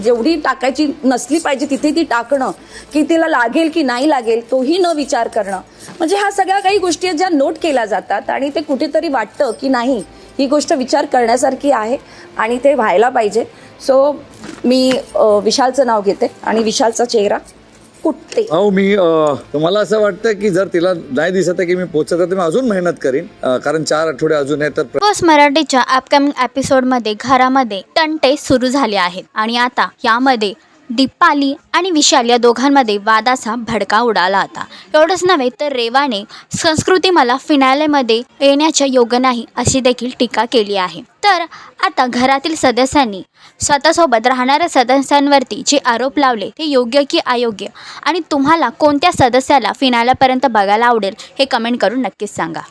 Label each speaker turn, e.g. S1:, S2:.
S1: जेवढी टाकायची नसली पाहिजे तिथे ती टाकणं, की तिला लागेल की नाही लागेल तोही न विचार करणं, म्हणजे ह्या सगळ्या काही गोष्टी आहेत ज्या नोट केल्या जातात आणि ते कुठेतरी वाटतं की नाही ही गोष्ट विचार करण्यासारखी आहे आणि ते व्हायला पाहिजे. सो मी विशालचं नाव घेते आणि विशालचा चेहरा कुठते.
S2: अहो मी तुम्हाला असं वाटतं की जर तिला नाही दिसत आहे की मी पोचत आहे तर मी अजून मेहनत करीन, कारण 4 आठवडे अजून आहेत. तर
S3: बॉस मराठीच्या अपकमिंग एपिसोडमध्ये घरामध्ये तंटे सुरू झाले आहेत आणि आता यामध्ये दीपाली आणि विशाल या दोघांमध्ये वादाचा भडका उडाला होता. एवढंच नव्हे तर रेवाने संस्कृती मला फिनालेमध्ये येण्याच्या योग्य नाही अशी देखील टीका केली आहे. तर आता घरातील सदस्यांनी स्वतःसोबत राहणाऱ्या सदस्यांवरती जे आरोप लावले ते योग्य की अयोग्य आणि तुम्हाला कोणत्या सदस्याला फिनालेपर्यंत बघायला आवडेल हे कमेंट करून नक्कीच सांगा.